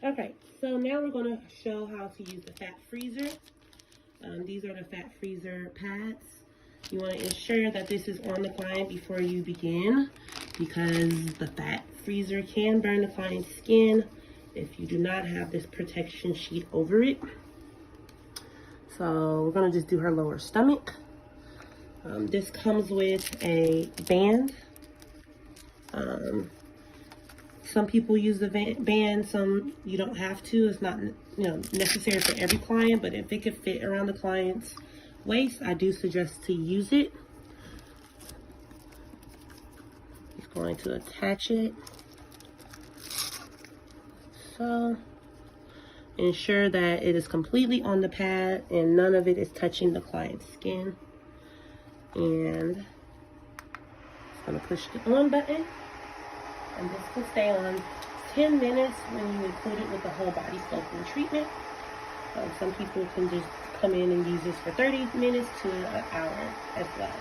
Okay, so now we're going to show how to use the fat freezer. These are the fat freezer pads. You want to ensure that this is on the client before you begin, because the fat freezer can burn the client's skin if you do not have this protection sheet over it. So we're going to just do her lower stomach. This comes with a band. Some people use the band, some you don't have to. It's not, necessary for every client, but if it could fit around the client's waist, I do suggest to use it. Just going to attach it. So ensure that it is completely on the pad and none of it is touching the client's skin. And just gonna push the on button. And this will stay on 10 minutes when you include it with the whole body sculpting treatment. Some people can just come in and use this for 30 minutes to an hour as well.